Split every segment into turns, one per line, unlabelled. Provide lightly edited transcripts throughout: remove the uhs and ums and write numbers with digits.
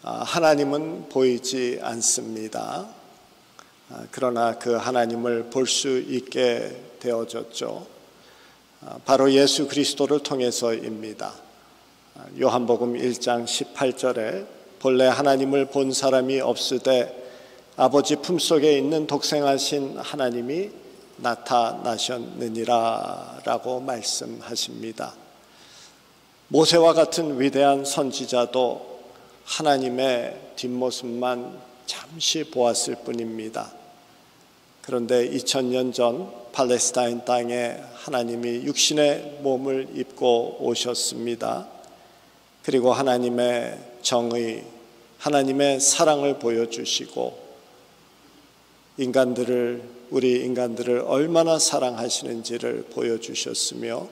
하나님은 보이지 않습니다. 그러나 그 하나님을 볼 수 있게 되어졌죠. 바로 예수 그리스도를 통해서입니다. 요한복음 1장 18절에 본래 하나님을 본 사람이 없으되 아버지 품속에 있는 독생하신 하나님이 나타나셨느니라 라고 말씀하십니다. 모세와 같은 위대한 선지자도 하나님의 뒷모습만 잠시 보았을 뿐입니다. 그런데 2000년 전 팔레스타인 땅에 하나님이 육신의 몸을 입고 오셨습니다. 그리고 하나님의 정의, 하나님의 사랑을 보여주시고 우리 인간들을 얼마나 사랑하시는지를 보여주셨으며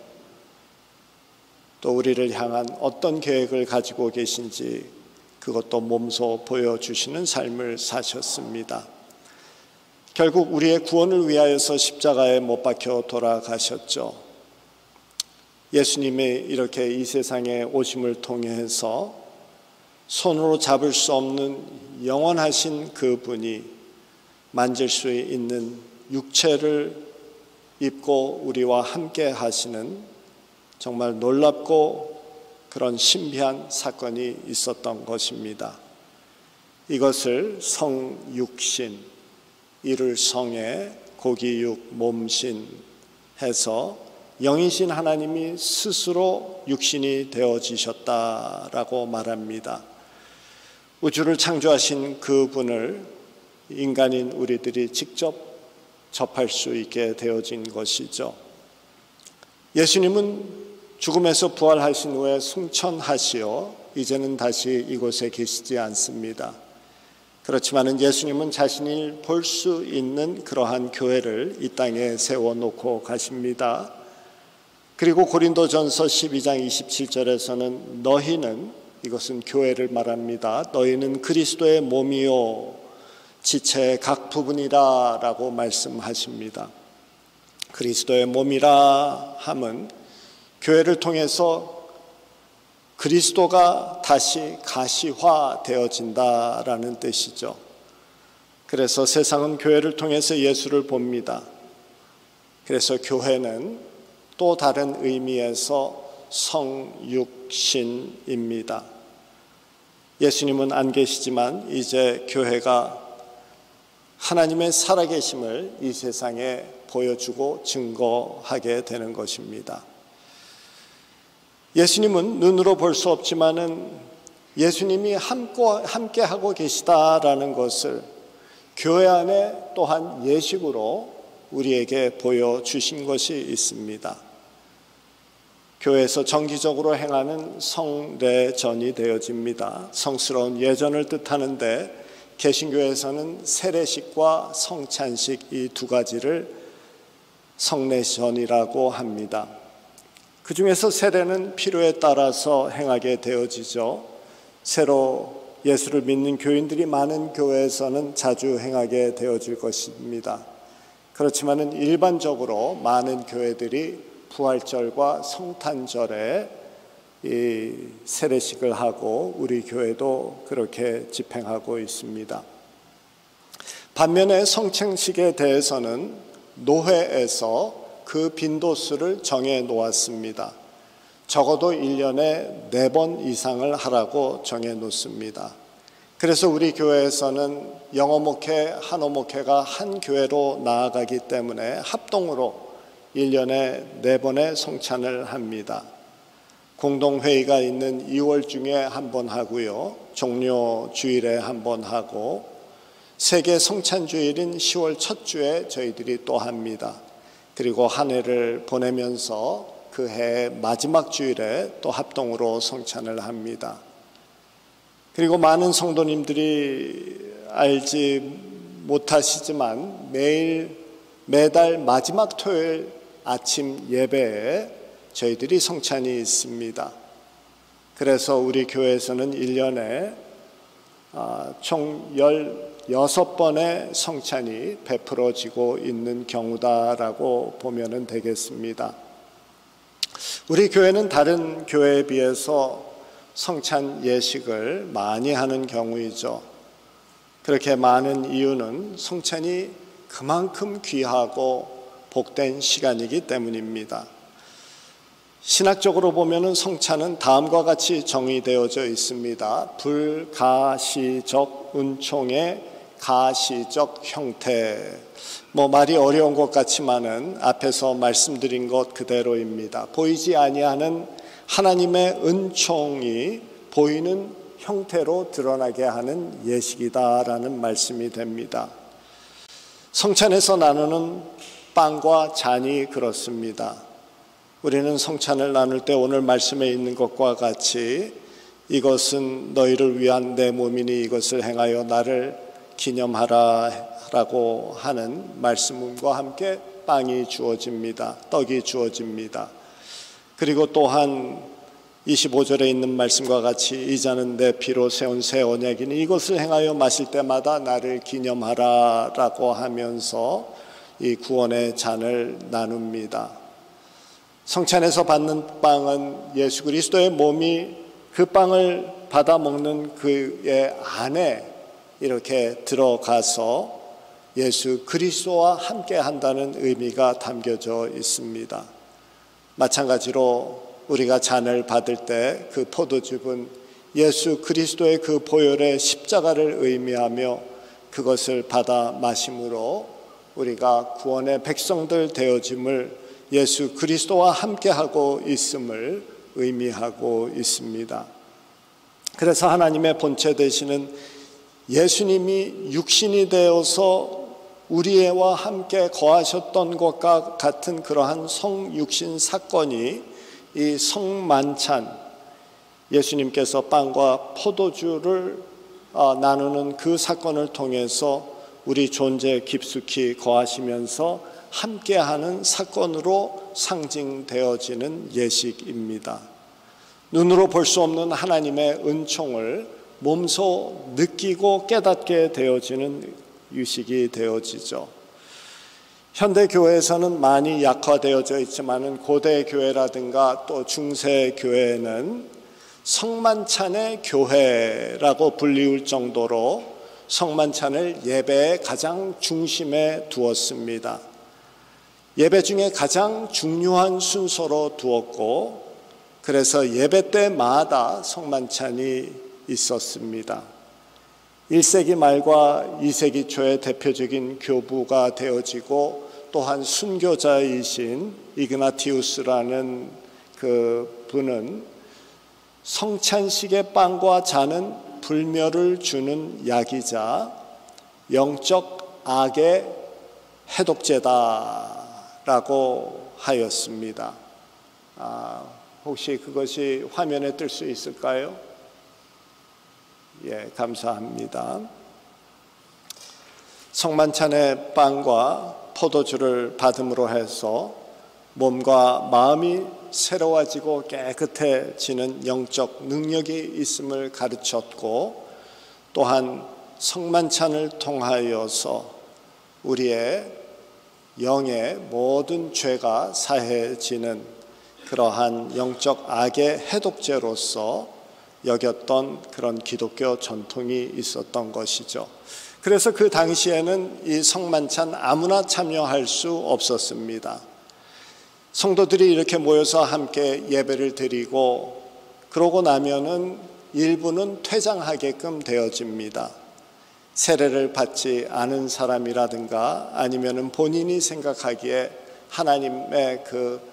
또 우리를 향한 어떤 계획을 가지고 계신지 그것도 몸소 보여주시는 삶을 사셨습니다. 결국 우리의 구원을 위하여서 십자가에 못 박혀 돌아가셨죠. 예수님이 이렇게 이 세상에 오심을 통해서 손으로 잡을 수 없는 영원하신 그분이 만질 수 있는 육체를 입고 우리와 함께 하시는 정말 놀랍고 그런 신비한 사건이 있었던 것입니다. 이것을 성육신, 이를 성에 고기육 몸신 해서 영이신 하나님이 스스로 육신이 되어지셨다라고 말합니다. 우주를 창조하신 그분을 인간인 우리들이 직접 접할 수 있게 되어진 것이죠. 예수님은 죽음에서 부활하신 후에 승천하시어 이제는 다시 이곳에 계시지 않습니다. 그렇지만 예수님은 자신이 볼 수 있는 그러한 교회를 이 땅에 세워놓고 가십니다. 그리고 고린도전서 12장 27절에서는 너희는, 이것은 교회를 말합니다. 너희는 그리스도의 몸이요 지체의 각 부분이라 라고 말씀하십니다. 그리스도의 몸이라 함은 교회를 통해서 그리스도가 다시 가시화되어진다라는 뜻이죠. 그래서 세상은 교회를 통해서 예수를 봅니다. 그래서 교회는 또 다른 의미에서 성육신입니다. 예수님은 안 계시지만 이제 교회가 하나님의 살아계심을 이 세상에 보여주고 증거하게 되는 것입니다. 예수님은 눈으로 볼 수 없지만은 예수님이 함께 하고 계시다라는 것을 교회 안에 또한 예식으로 우리에게 보여주신 것이 있습니다. 교회에서 정기적으로 행하는 성례전이 되어집니다. 성스러운 예전을 뜻하는데 개신교에서는 세례식과 성찬식 이 두 가지를 성례전이라고 합니다. 그 중에서 세례는 필요에 따라서 행하게 되어지죠. 새로 예수를 믿는 교인들이 많은 교회에서는 자주 행하게 되어질 것입니다. 그렇지만 일반적으로 많은 교회들이 부활절과 성탄절에 이 세례식을 하고 우리 교회도 그렇게 집행하고 있습니다. 반면에 성찬식에 대해서는 노회에서 그 빈도수를 정해 놓았습니다. 적어도 1년에 4번 이상을 하라고 정해 놓습니다. 그래서 우리 교회에서는 영어 목회, 한어 목회가 한 교회로 나아가기 때문에 합동으로 1년에 4번의 성찬을 합니다. 공동회의가 있는 2월 중에 한 번 하고요. 종료 주일에 한 번 하고 세계 성찬주일인 10월 첫 주에 저희들이 또 합니다. 그리고 한 해를 보내면서 그 해 마지막 주일에 또 합동으로 성찬을 합니다. 그리고 많은 성도님들이 알지 못하시지만 매달 마지막 토요일 아침 예배에 저희들이 성찬이 있습니다. 그래서 우리 교회에서는 1년에 총 16번의 성찬이 베풀어지고 있는 경우다라고 보면 되겠습니다. 우리 교회는 다른 교회에 비해서 성찬 예식을 많이 하는 경우이죠. 그렇게 많은 이유는 성찬이 그만큼 귀하고 복된 시간이기 때문입니다. 신학적으로 보면은 성찬은 다음과 같이 정의되어져 있습니다. 불가시적 은총의 가시적 형태. 말이 어려운 것 같지만은 앞에서 말씀드린 것 그대로입니다. 보이지 아니하는 하나님의 은총이 보이는 형태로 드러나게 하는 예식이다라는 말씀이 됩니다. 성찬에서 나누는 빵과 잔이 그렇습니다. 우리는 성찬을 나눌 때 오늘 말씀에 있는 것과 같이 이것은 너희를 위한 내 몸이니 이것을 행하여 나를 기념하라 라고 하는 말씀과 함께 빵이 주어집니다. 떡이 주어집니다. 그리고 또한 25절에 있는 말씀과 같이 이 잔은 내 피로 세운 새 언약이니 이것을 행하여 마실 때마다 나를 기념하라 라고 하면서 이 구원의 잔을 나눕니다. 성찬에서 받는 빵은 예수 그리스도의 몸이 그 빵을 받아 먹는 그의 안에 이렇게 들어가서 예수 그리스도와 함께 한다는 의미가 담겨져 있습니다. 마찬가지로 우리가 잔을 받을 때 그 포도즙은 예수 그리스도의 그 보혈의 십자가를 의미하며 그것을 받아 마심으로 우리가 구원의 백성들 되어짐을 예수 그리스도와 함께하고 있음을 의미하고 있습니다. 그래서 하나님의 본체 되시는 예수님이 육신이 되어서 우리와 함께 거하셨던 것과 같은 그러한 성육신 사건이 이 성만찬, 예수님께서 빵과 포도주를 나누는 그 사건을 통해서 우리 존재에 깊숙이 거하시면서 함께하는 사건으로 상징되어지는 예식입니다. 눈으로 볼 수 없는 하나님의 은총을 몸소 느끼고 깨닫게 되어지는 유식이 되어지죠. 현대 교회에서는 많이 약화되어져 있지만은 고대 교회라든가 또 중세 교회는 성만찬의 교회라고 불리울 정도로 성만찬을 예배의 가장 중심에 두었습니다. 예배 중에 가장 중요한 순서로 두었고 그래서 예배 때마다 성만찬이 있었습니다. 1세기 말과 2세기 초의 대표적인 교부가 되어지고 또한 순교자이신 이그나티우스라는 그 분은 성찬식의 빵과 잔은 불멸을 주는 약이자 영적 악의 해독제다라고 하였습니다. 혹시 그것이 화면에 뜰 수 있을까요? 예, 감사합니다. 성만찬의 빵과 포도주를 받음으로 해서 몸과 마음이 새로워지고 깨끗해지는 영적 능력이 있음을 가르쳤고 또한 성만찬을 통하여서 우리의 영의 모든 죄가 사해지는 그러한 영적 악의 해독제로서 여겼던 그런 기독교 전통이 있었던 것이죠. 그래서 그 당시에는 이 성만찬 아무나 참여할 수 없었습니다. 성도들이 이렇게 모여서 함께 예배를 드리고 그러고 나면은 일부는 퇴장하게끔 되어집니다. 세례를 받지 않은 사람이라든가 아니면은 본인이 생각하기에 하나님의 그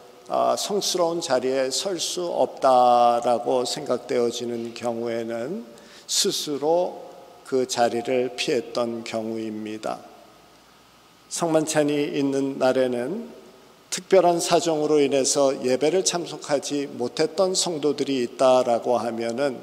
성스러운 자리에 설 수 없다라고 생각되어지는 경우에는 스스로 그 자리를 피했던 경우입니다. 성만찬이 있는 날에는 특별한 사정으로 인해서 예배를 참석하지 못했던 성도들이 있다라고 하면은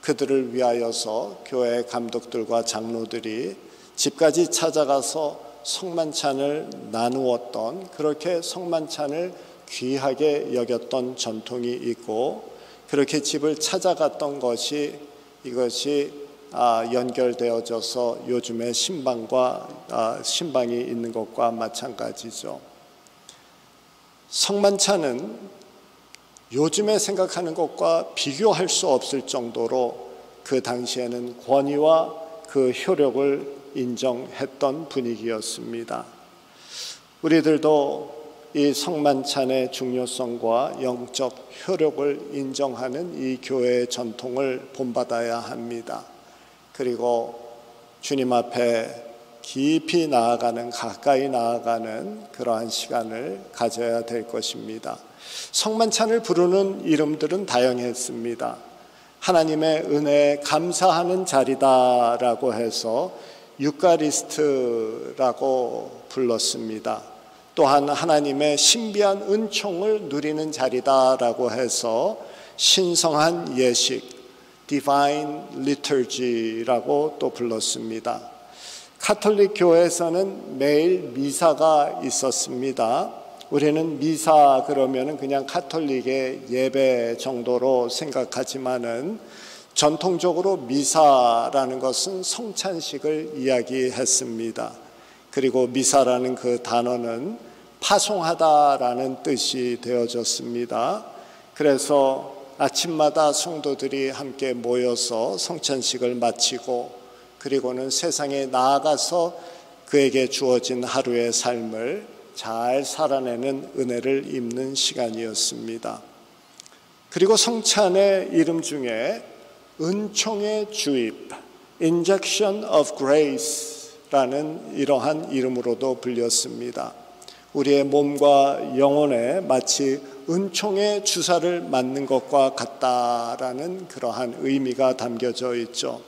그들을 위하여서 교회 감독들과 장로들이 집까지 찾아가서 성만찬을 나누었던 그렇게 성만찬을 귀하게 여겼던 전통이 있고 그렇게 집을 찾아갔던 것이 이것이 연결되어져서 요즘의 신방이 있는 것과 마찬가지죠. 성만찬은 요즘에 생각하는 것과 비교할 수 없을 정도로 그 당시에는 권위와 그 효력을 인정했던 분위기였습니다. 우리들도 이 성만찬의 중요성과 영적 효력을 인정하는 이 교회의 전통을 본받아야 합니다. 그리고 주님 앞에 깊이 나아가는, 가까이 나아가는 그러한 시간을 가져야 될 것입니다. 성만찬을 부르는 이름들은 다양했습니다. 하나님의 은혜에 감사하는 자리다라고 해서 유카리스트라고 불렀습니다. 또한 하나님의 신비한 은총을 누리는 자리다라고 해서 신성한 예식, Divine Liturgy라고 또 불렀습니다. 가톨릭 교회에서는 매일 미사가 있었습니다. 우리는 미사 그러면 그냥 가톨릭의 예배 정도로 생각하지만은 전통적으로 미사라는 것은 성찬식을 이야기했습니다. 그리고 미사라는 그 단어는 파송하다라는 뜻이 되어졌습니다. 그래서 아침마다 성도들이 함께 모여서 성찬식을 마치고 그리고는 세상에 나아가서 그에게 주어진 하루의 삶을 잘 살아내는 은혜를 입는 시간이었습니다. 그리고 성찬의 이름 중에 은총의 주입, Injection of Grace라는 이러한 이름으로도 불렸습니다. 우리의 몸과 영혼에 마치 은총의 주사를 맞는 것과 같다라는 그러한 의미가 담겨져 있죠.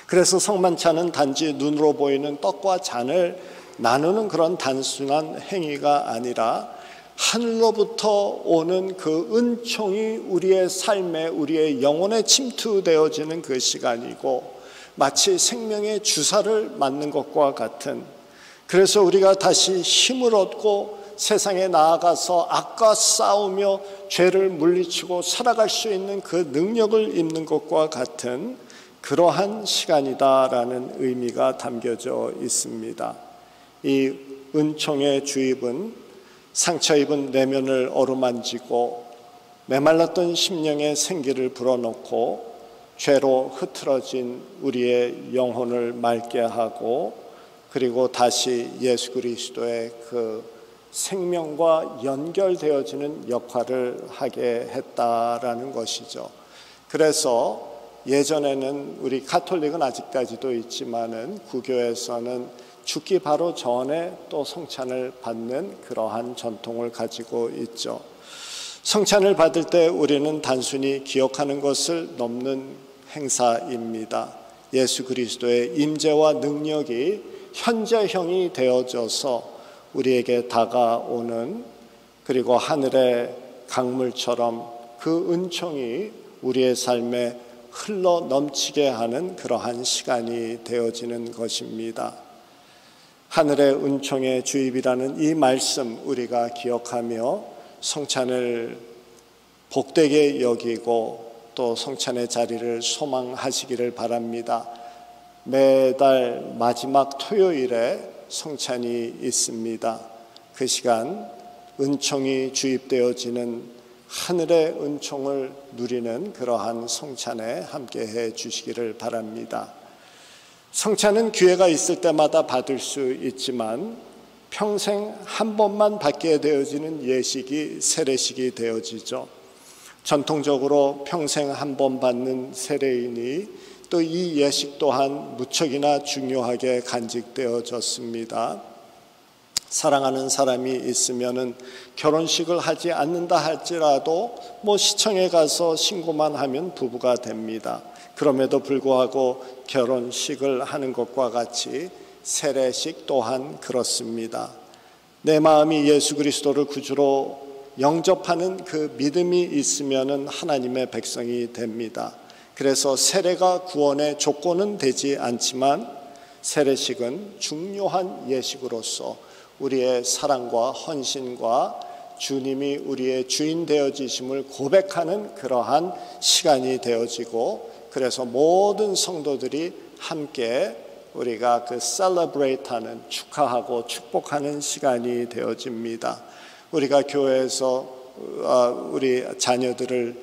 그래서 성만찬은 단지 눈으로 보이는 떡과 잔을 나누는 그런 단순한 행위가 아니라 하늘로부터 오는 그 은총이 우리의 삶에, 우리의 영혼에 침투되어지는 그 시간이고 마치 생명의 주사를 맞는 것과 같은, 그래서 우리가 다시 힘을 얻고 세상에 나아가서 악과 싸우며 죄를 물리치고 살아갈 수 있는 그 능력을 입는 것과 같은 그러한 시간이다라는 의미가 담겨져 있습니다. 이 은총의 주입은 상처 입은 내면을 어루만지고 메말랐던 심령의 생기를 불어넣고 죄로 흐트러진 우리의 영혼을 맑게 하고 그리고 다시 예수 그리스도의 그 생명과 연결되어지는 역할을 하게 했다라는 것이죠. 그래서 예전에는 우리 가톨릭은 아직까지도 있지만은 구교에서는 죽기 바로 전에 또 성찬을 받는 그러한 전통을 가지고 있죠. 성찬을 받을 때 우리는 단순히 기억하는 것을 넘는 행사입니다. 예수 그리스도의 임재와 능력이 현재형이 되어져서 우리에게 다가오는, 그리고 하늘의 강물처럼 그 은총이 우리의 삶에 흘러 넘치게 하는 그러한 시간이 되어지는 것입니다. 하늘의 은총의 주입이라는 이 말씀 우리가 기억하며 성찬을 복되게 여기고 또 성찬의 자리를 소망하시기를 바랍니다. 매달 마지막 토요일에 성찬이 있습니다. 그 시간 은총이 주입되어지는 하늘의 은총을 누리는 그러한 성찬에 함께해 주시기를 바랍니다. 성찬은 기회가 있을 때마다 받을 수 있지만 평생 한 번만 받게 되어지는 예식이 세례식이 되어지죠. 전통적으로 평생 한 번 받는 세례인이 또 이 예식 또한 무척이나 중요하게 간직되어졌습니다. 사랑하는 사람이 있으면은 결혼식을 하지 않는다 할지라도 시청에 가서 신고만 하면 부부가 됩니다. 그럼에도 불구하고 결혼식을 하는 것과 같이 세례식 또한 그렇습니다. 내 마음이 예수 그리스도를 구주로 영접하는 그 믿음이 있으면은 하나님의 백성이 됩니다. 그래서 세례가 구원의 조건은 되지 않지만 세례식은 중요한 예식으로서 우리의 사랑과 헌신과 주님이 우리의 주인 되어지심을 고백하는 그러한 시간이 되어지고, 그래서 모든 성도들이 함께 우리가 그 셀러브레이트하는, 축하하고 축복하는 시간이 되어집니다. 우리가 교회에서 우리 자녀들을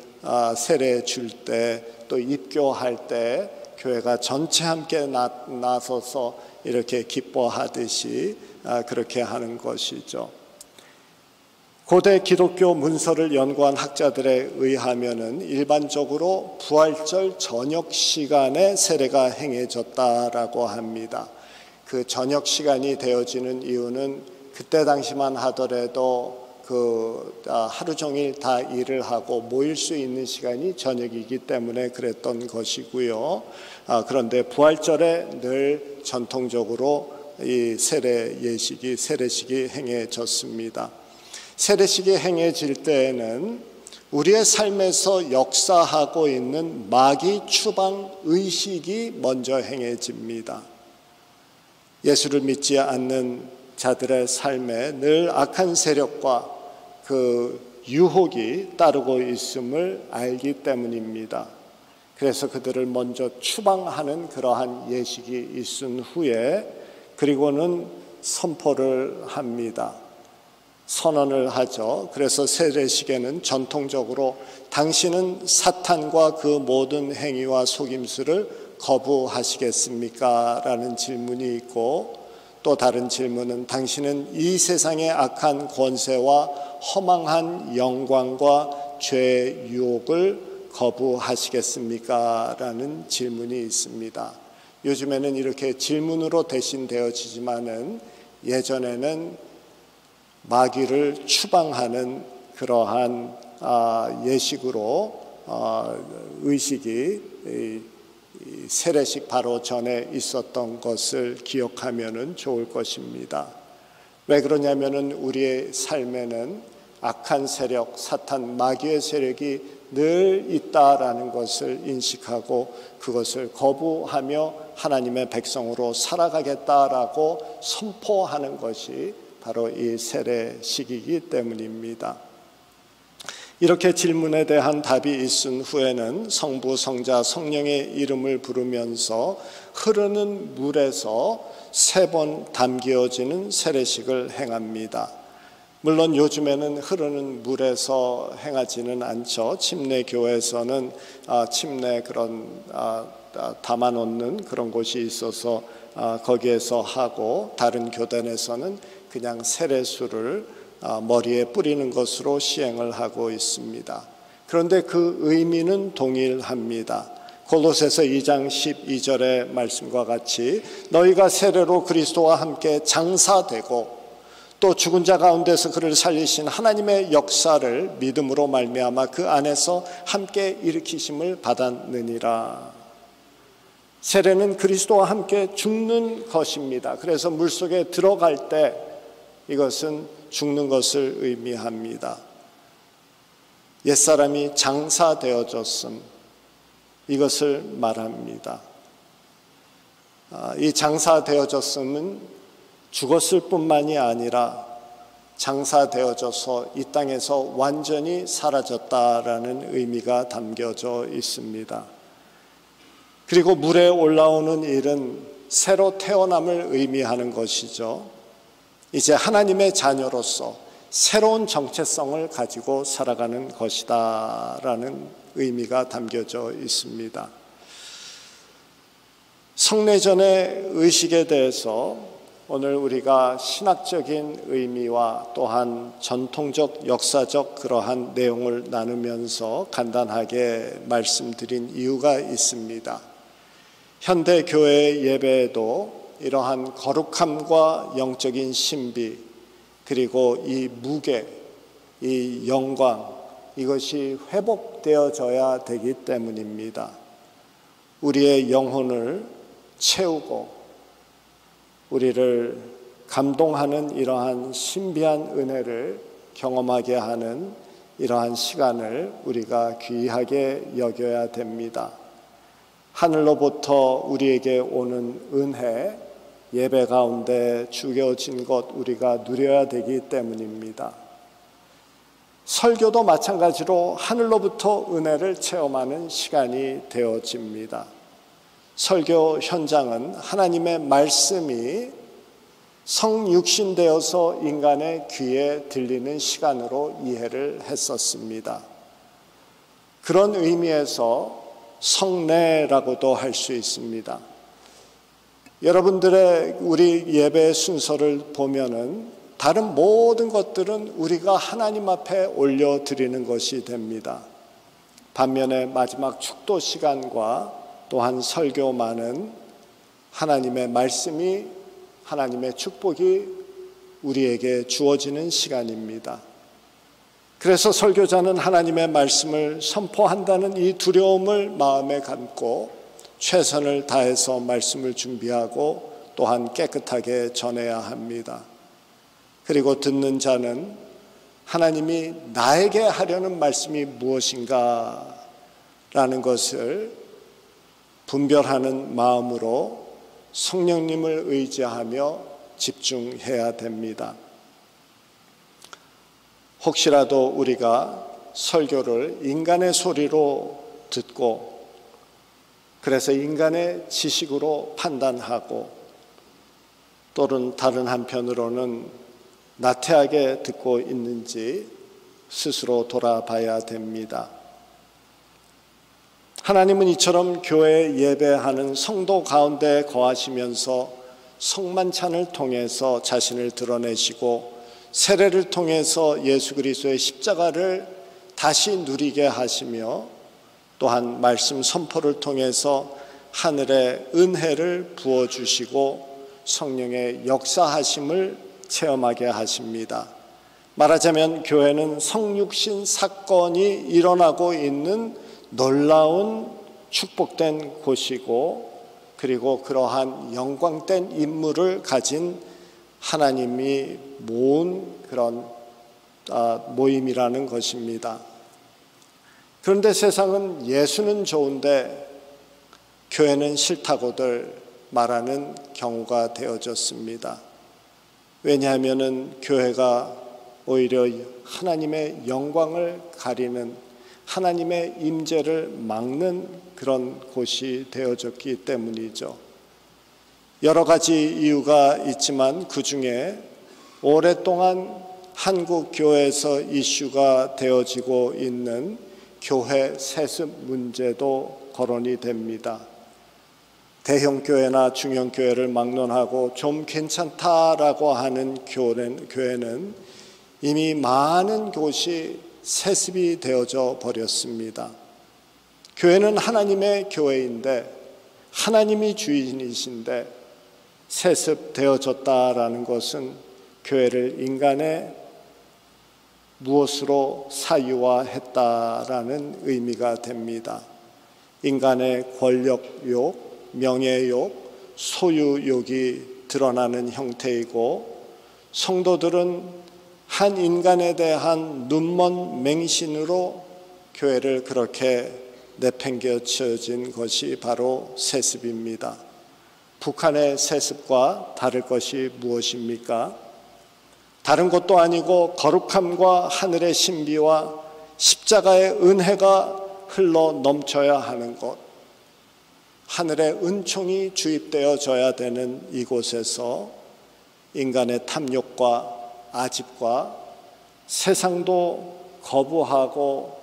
세례 줄 때 또 입교할 때 교회가 전체 함께 나서서 이렇게 기뻐하듯이 그렇게 하는 것이죠. 고대 기독교 문서를 연구한 학자들에 의하면은 일반적으로 부활절 저녁 시간에 세례가 행해졌다라고 합니다. 그 저녁 시간이 되어지는 이유는 그때 당시만 하더라도 하루 종일 다 일을 하고 모일 수 있는 시간이 저녁이기 때문에 그랬던 것이고요. 그런데 부활절에 늘 전통적으로 이 세례식이 행해졌습니다. 세례식이 행해질 때에는 우리의 삶에서 역사하고 있는 마귀 추방 의식이 먼저 행해집니다. 예수를 믿지 않는 자들의 삶에 늘 악한 세력과 그 유혹이 따르고 있음을 알기 때문입니다. 그래서 그들을 먼저 추방하는 그러한 예식이 있은 후에 그리고는 선포를 합니다. 선언을 하죠. 그래서 세례식에는 전통적으로 당신은 사탄과 그 모든 행위와 속임수를 거부하시겠습니까? 라는 질문이 있고 또 다른 질문은 당신은 이 세상의 악한 권세와 허망한 영광과 죄의 유혹을 거부하시겠습니까? 라는 질문이 있습니다. 요즘에는 이렇게 질문으로 대신되어지지만은 예전에는 마귀를 추방하는 그러한 예식으로 의식이 세례식 바로 전에 있었던 것을 기억하면 좋을 것입니다. 왜 그러냐면은 우리의 삶에는 악한 세력, 사탄, 마귀의 세력이 늘 있다라는 것을 인식하고 그것을 거부하며 하나님의 백성으로 살아가겠다라고 선포하는 것이 바로 이 세례식이기 때문입니다. 이렇게 질문에 대한 답이 있은 후에는 성부, 성자, 성령의 이름을 부르면서 흐르는 물에서 3번 담기어지는 세례식을 행합니다. 물론 요즘에는 흐르는 물에서 행하지는 않죠. 침례교회에서는 침례 그런 담아놓는 그런 곳이 있어서 거기에서 하고 다른 교단에서는 그냥 세례수를 머리에 뿌리는 것으로 시행을 하고 있습니다. 그런데 그 의미는 동일합니다. 골로새서 2장 12절의 말씀과 같이 너희가 세례로 그리스도와 함께 장사되고 또 죽은 자 가운데서 그를 살리신 하나님의 역사를 믿음으로 말미암아 그 안에서 함께 일으키심을 받았느니라. 세례는 그리스도와 함께 죽는 것입니다. 그래서 물속에 들어갈 때 이것은 죽는 것을 의미합니다. 옛사람이 장사되어졌음, 이것을 말합니다. 이 장사되어졌음은 죽었을 뿐만이 아니라 장사되어져서 이 땅에서 완전히 사라졌다라는 의미가 담겨져 있습니다. 그리고 물에 올라오는 일은 새로 태어남을 의미하는 것이죠. 이제 하나님의 자녀로서 새로운 정체성을 가지고 살아가는 것이다 라는 의미가 담겨져 있습니다. 성례전의 의식에 대해서 오늘 우리가 신학적인 의미와 또한 전통적 역사적 그러한 내용을 나누면서 간단하게 말씀드린 이유가 있습니다. 현대 교회의 예배에도 이러한 거룩함과 영적인 신비 그리고 이 무게, 이 영광 이것이 회복되어져야 되기 때문입니다. 우리의 영혼을 채우고 우리를 감동하는 이러한 신비한 은혜를 경험하게 하는 이러한 시간을 우리가 귀하게 여겨야 됩니다. 하늘로부터 우리에게 오는 은혜, 예배 가운데 주겨진 것 우리가 누려야 되기 때문입니다. 설교도 마찬가지로 하늘로부터 은혜를 체험하는 시간이 되어집니다. 설교 현장은 하나님의 말씀이 성육신 되어서 인간의 귀에 들리는 시간으로 이해를 했었습니다. 그런 의미에서 성례라고도 할 수 있습니다. 여러분들의 우리 예배 순서를 보면은 다른 모든 것들은 우리가 하나님 앞에 올려드리는 것이 됩니다. 반면에 마지막 축도 시간과 또한 설교만은 하나님의 말씀이, 하나님의 축복이 우리에게 주어지는 시간입니다. 그래서 설교자는 하나님의 말씀을 선포한다는 이 두려움을 마음에 담고 최선을 다해서 말씀을 준비하고 또한 깨끗하게 전해야 합니다. 그리고 듣는 자는 하나님이 나에게 하려는 말씀이 무엇인가 라는 것을 분별하는 마음으로 성령님을 의지하며 집중해야 됩니다. 혹시라도 우리가 설교를 인간의 소리로 듣고 그래서 인간의 지식으로 판단하고 또는 다른 한편으로는 나태하게 듣고 있는지 스스로 돌아봐야 됩니다. 하나님은 이처럼 교회 예배하는 성도 가운데 거하시면서 성만찬을 통해서 자신을 드러내시고 세례를 통해서 예수 그리스도의 십자가를 다시 누리게 하시며 또한 말씀 선포를 통해서 하늘의 은혜를 부어주시고 성령의 역사하심을 체험하게 하십니다. 말하자면 교회는 성육신 사건이 일어나고 있는 놀라운 축복된 곳이고 그리고 그러한 영광된 임무를 가진 하나님이 모은 그런 모임이라는 것입니다. 그런데 세상은 예수는 좋은데 교회는 싫다고들 말하는 경우가 되어졌습니다. 왜냐하면 교회가 오히려 하나님의 영광을 가리는 하나님의 임재를 막는 그런 곳이 되어졌기 때문이죠. 여러 가지 이유가 있지만 그 중에 오랫동안 한국 교회에서 이슈가 되어지고 있는 교회 세습 문제도 거론이 됩니다. 대형 교회나 중형 교회를 막론하고 좀 괜찮다라고 하는 교회는 이미 많은 곳이 세습이 되어져 버렸습니다. 교회는 하나님의 교회인데 하나님이 주인이신데 세습되어졌다라는 것은 교회를 인간의 무엇으로 사유화했다라는 의미가 됩니다. 인간의 권력욕, 명예욕, 소유욕이 드러나는 형태이고 성도들은 한 인간에 대한 눈먼 맹신으로 교회를 그렇게 내팽개쳐진 것이 바로 세습입니다. 북한의 세습과 다를 것이 무엇입니까? 다른 것도 아니고 거룩함과 하늘의 신비와 십자가의 은혜가 흘러 넘쳐야 하는 것, 하늘의 은총이 주입되어져야 되는 이곳에서 인간의 탐욕과 아집과 세상도 거부하고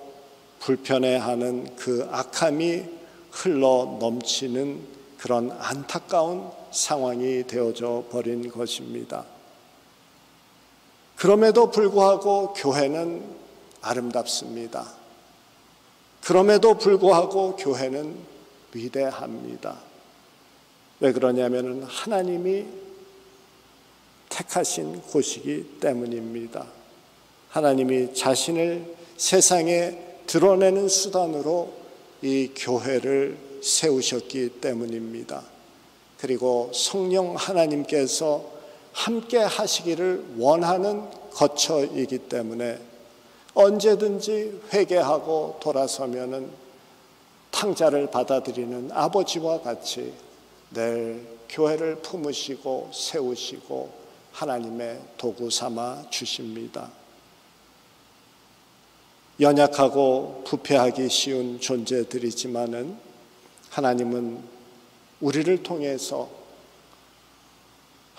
불편해하는 그 악함이 흘러 넘치는 그런 안타까운 상황이 되어져 버린 것입니다. 그럼에도 불구하고 교회는 아름답습니다. 그럼에도 불구하고 교회는 위대합니다. 왜 그러냐면 하나님이 택하신 곳이기 때문입니다. 하나님이 자신을 세상에 드러내는 수단으로 이 교회를 세우셨기 때문입니다. 그리고 성령 하나님께서 함께 하시기를 원하는 거처이기 때문에 언제든지 회개하고 돌아서면은 탕자를 받아들이는 아버지와 같이 늘 교회를 품으시고 세우시고 하나님의 도구 삼아 주십니다. 연약하고 부패하기 쉬운 존재들이지만은 하나님은 우리를 통해서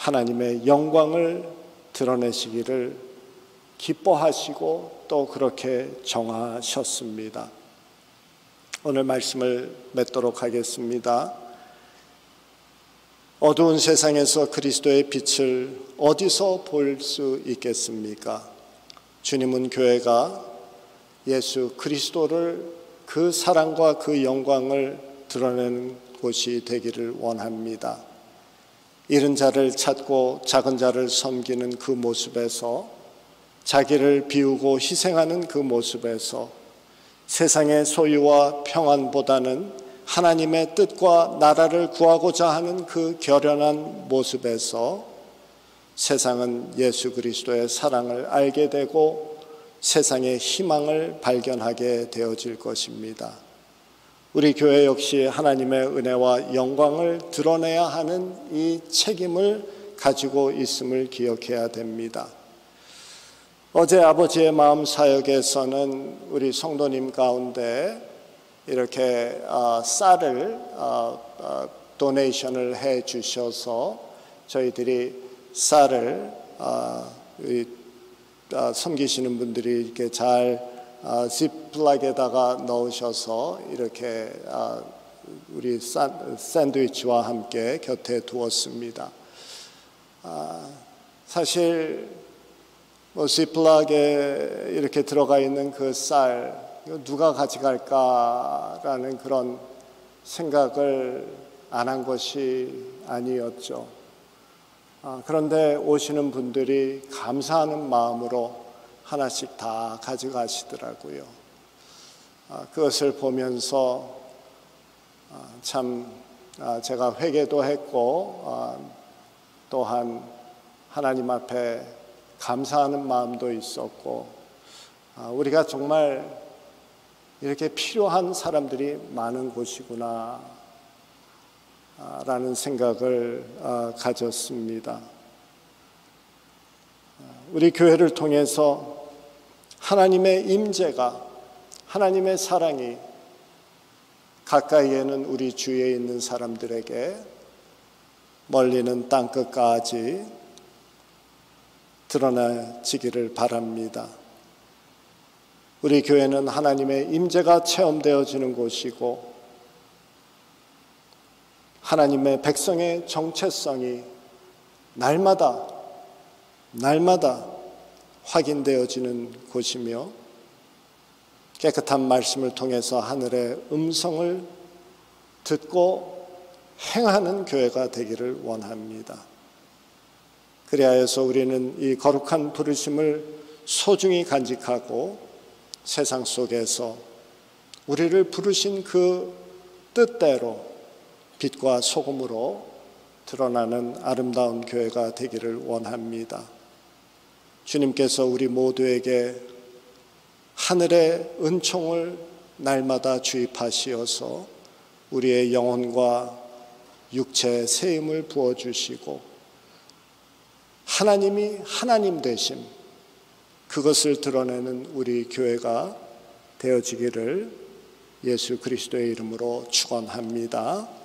하나님의 영광을 드러내시기를 기뻐하시고 또 그렇게 정하셨습니다. 오늘 말씀을 맺도록 하겠습니다. 어두운 세상에서 그리스도의 빛을 어디서 볼 수 있겠습니까? 주님은 교회가 예수 그리스도를 그 사랑과 그 영광을 드러내는 곳이 되기를 원합니다. 잃은 자를 찾고 작은 자를 섬기는 그 모습에서, 자기를 비우고 희생하는 그 모습에서, 세상의 소유와 평안보다는 하나님의 뜻과 나라를 구하고자 하는 그 결연한 모습에서 세상은 예수 그리스도의 사랑을 알게 되고 세상의 희망을 발견하게 되어질 것입니다. 우리 교회 역시 하나님의 은혜와 영광을 드러내야 하는 이 책임을 가지고 있음을 기억해야 됩니다. 어제 아버지의 마음 사역에서는 우리 성도님 가운데 이렇게 쌀을 도네이션을 해 주셔서 저희들이 쌀을 섬기시는 분들이 이렇게 잘 지플락에다가 넣으셔서 이렇게 우리 샌드위치와 함께 곁에 두었습니다. 사실 지플락에 이렇게 들어가 있는 그 쌀 누가 가져갈까라는 그런 생각을 안 한 것이 아니었죠. 그런데 오시는 분들이 감사하는 마음으로 하나씩 다 가져가시더라고요. 그것을 보면서 참 제가 회개도 했고 또한 하나님 앞에 감사하는 마음도 있었고 우리가 정말 이렇게 필요한 사람들이 많은 곳이구나 라는 생각을 가졌습니다. 우리 교회를 통해서 하나님의 임재가, 하나님의 사랑이 가까이에는 우리 주위에 있는 사람들에게, 멀리는 땅끝까지 드러나지기를 바랍니다. 우리 교회는 하나님의 임재가 체험되어지는 곳이고 하나님의 백성의 정체성이 날마다 확인되어지는 곳이며 깨끗한 말씀을 통해서 하늘의 음성을 듣고 행하는 교회가 되기를 원합니다. 그리하여서 우리는 이 거룩한 부르심을 소중히 간직하고 세상 속에서 우리를 부르신 그 뜻대로 빛과 소금으로 드러나는 아름다운 교회가 되기를 원합니다. 주님께서 우리 모두에게 하늘의 은총을 날마다 주입하시어서 우리의 영혼과 육체에 새 힘을 부어주시고 하나님이 하나님 되심, 그것을 드러내는 우리 교회가 되어지기를 예수 그리스도의 이름으로 축원합니다.